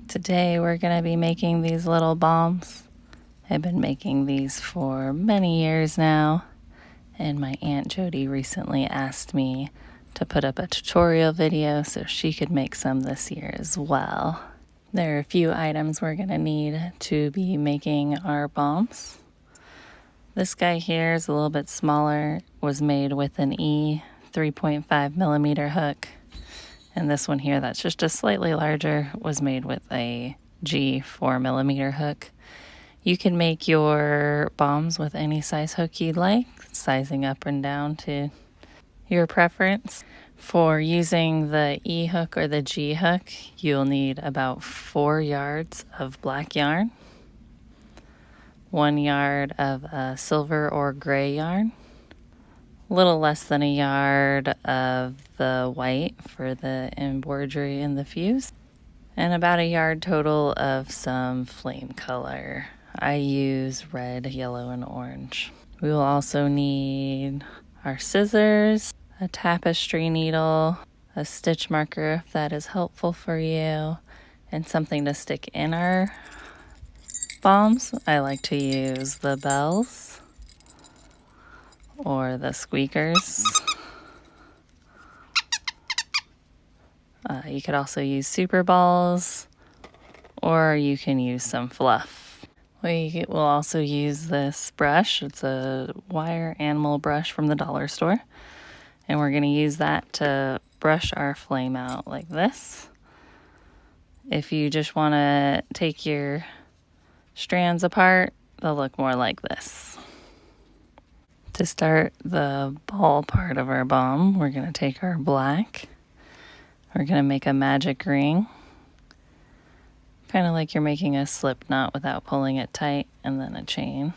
Today we're going to be making these little bombs. I've been making these for many years now, and my Aunt Jody recently asked me to put up a tutorial video so she could make some this year as well. There are a few items we're going to need to be making our bombs. This guy here is a little bit smaller, was made with an E 3.5 millimeter hook. And this one here that's just a slightly larger was made with a G 4 millimeter hook. You can make your bombs with any size hook you'd like, sizing up and down to your preference. For using the E hook or the G hook, you'll need about 4 yards of black yarn, 1 yard of silver or gray yarn, a little less than a yard of the white for the embroidery and the fuse, and about a yard total of some flame color. I use red, yellow, and orange. We will also need our scissors, a tapestry needle, a stitch marker if that is helpful for you, and something to stick in our bombs. I like to use the bells or the squeakers. You could also use super balls, or you can use some fluff. We will also use this brush. It's a wire animal brush from the dollar store, and we're going to use that to brush our flame out like this. If you just want to take your strands apart, they'll look more like this. To start the ball part of our bomb, we're going to take our black. We're going to make a magic ring, kind of like you're making a slip knot without pulling it tight, and then a chain.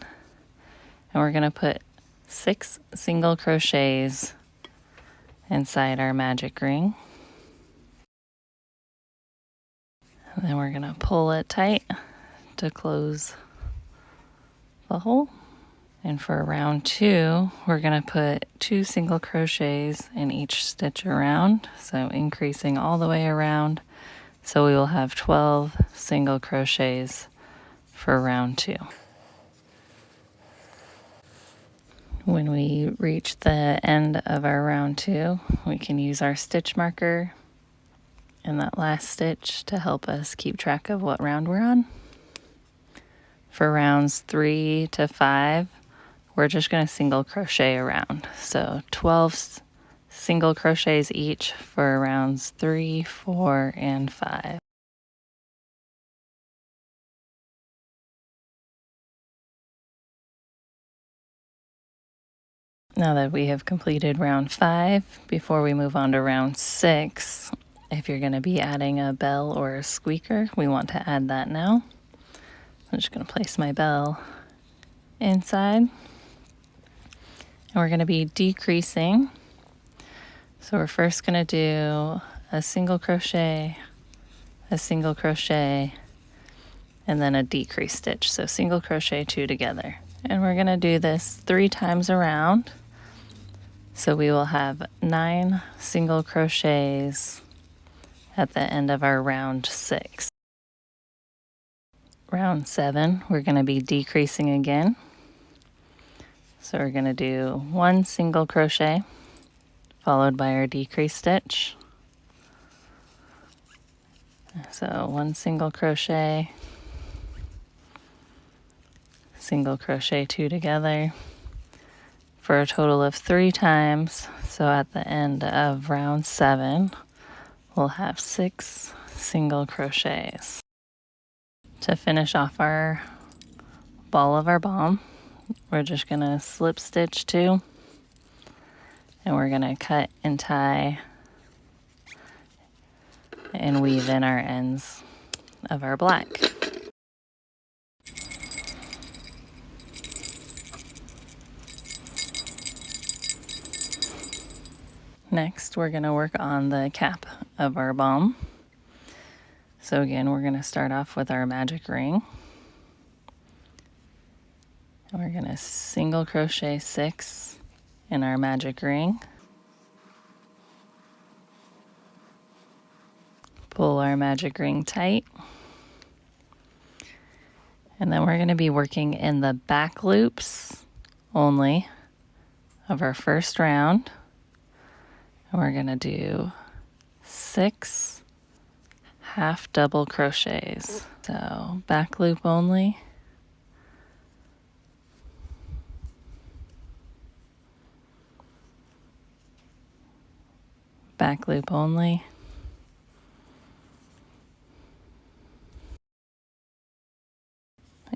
And we're going to put 6 single crochets inside our magic ring. And then we're going to pull it tight to close the hole. And for round 2, we're going to put 2 single crochets in each stitch around, so increasing all the way around. So we will have 12 single crochets for round 2. When we reach the end of our round 2, we can use our stitch marker in that last stitch to help us keep track of what round we're on. For rounds 3 to 5, we're just going to single crochet around. So 12 single crochets each for rounds 3, 4, and 5. Now that we have completed round 5, before we move on to round 6, if you're going to be adding a bell or a squeaker, we want to add that now. I'm just going to place my bell inside. And we're going to be decreasing. So we're first going to do a single crochet, and then a decrease stitch. So single crochet 2 together. And we're going to do this 3 times around. So we will have 9 single crochets at the end of our round 6. Round 7, we're going to be decreasing again. So we're going to do 1 single crochet followed by our decrease stitch. So 1 single crochet 2 together for a total of 3 times. So at the end of round 7, we'll have 6 single crochets. To finish off our ball of our bomb, we're just going to slip stitch 2, and we're going to cut and tie and weave in our ends of our black. Next, we're going to work on the cap of our bomb. So again, we're going to start off with our magic ring. And we're going to single crochet 6 in our magic ring. Pull our magic ring tight. And then we're going to be working in the back loops only of our first round. And we're going to do 6 half double crochets. So back loop only. Back loop only.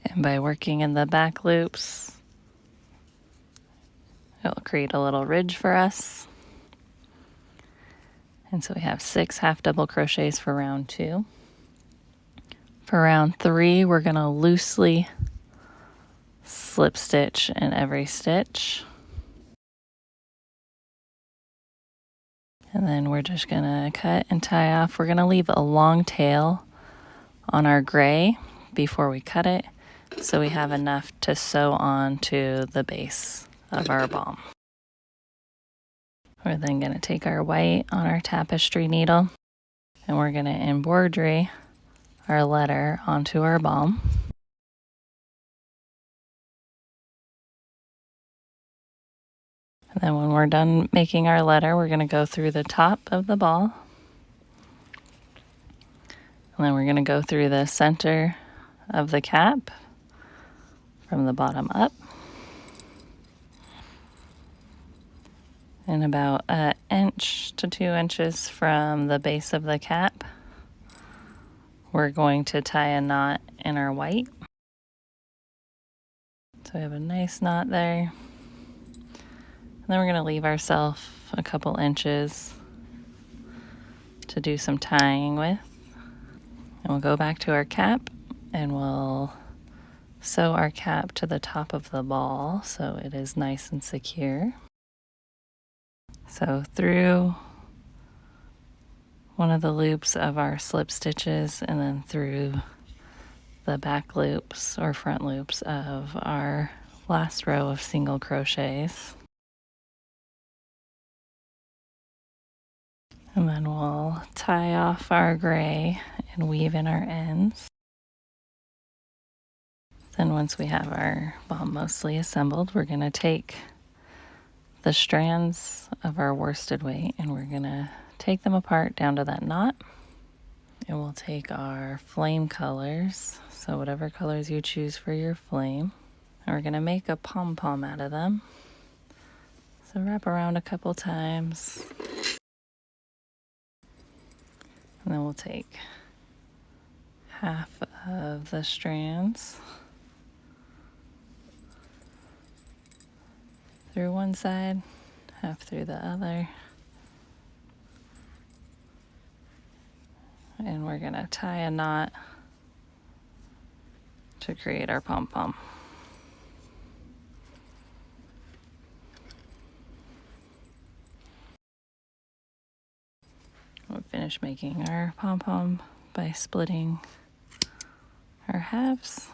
And by working in the back loops, it'll create a little ridge for us. And so we have 6 half double crochets for round 2. For round 3, we're going to loosely slip stitch in every stitch. And then we're just going to cut and tie off. We're going to leave a long tail on our gray before we cut it, so we have enough to sew on to the base of our balm. We're then going to take our white on our tapestry needle, and we're going to embroidery our letter onto our balm. And then when we're done making our letter, we're going to go through the top of the ball. And then we're going to go through the center of the cap from the bottom up. And about 1 inch to 2 inches from the base of the cap, we're going to tie a knot in our white. So we have a nice knot there. And then we're going to leave ourselves a couple inches to do some tying with. And we'll go back to our cap and we'll sew our cap to the top of the ball so it is nice and secure. So through one of the loops of our slip stitches and then through the back loops or front loops of our last row of single crochets. And then we'll tie off our gray and weave in our ends. Then once we have our balm mostly assembled, we're going to take the strands of our worsted weight and we're going to take them apart down to that knot. And we'll take our flame colors, so whatever colors you choose for your flame, and we're going to make a pom-pom out of them. So wrap around a couple times. And then we'll take half of the strands through one side, half through the other. And we're going to tie a knot to create our pom-pom. We'll finish making our pom-pom by splitting our halves.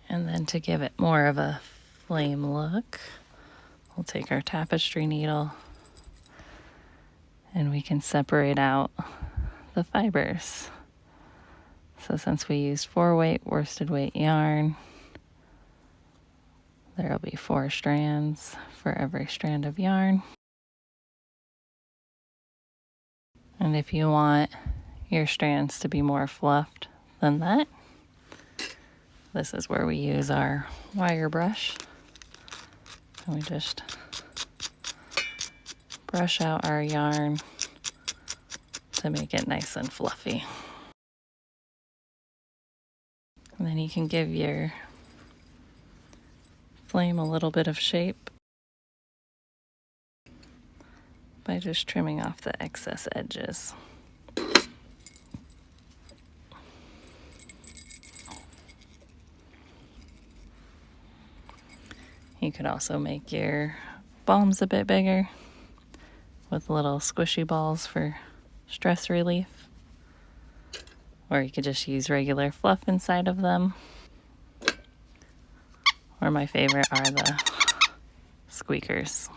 And then to give it more of a flame look, we'll take our tapestry needle and we can separate out the fibers. So since we used 4-weight worsted weight yarn, there will be 4 strands for every strand of yarn. And if you want your strands to be more fluffed than that, this is where we use our wire brush. And we just brush out our yarn to make it nice and fluffy. And then you can give your flame a little bit of shape by just trimming off the excess edges. You could also make your balms a bit bigger with little squishy balls for stress relief. Or you could just use regular fluff inside of them. Or my favorite are the squeakers.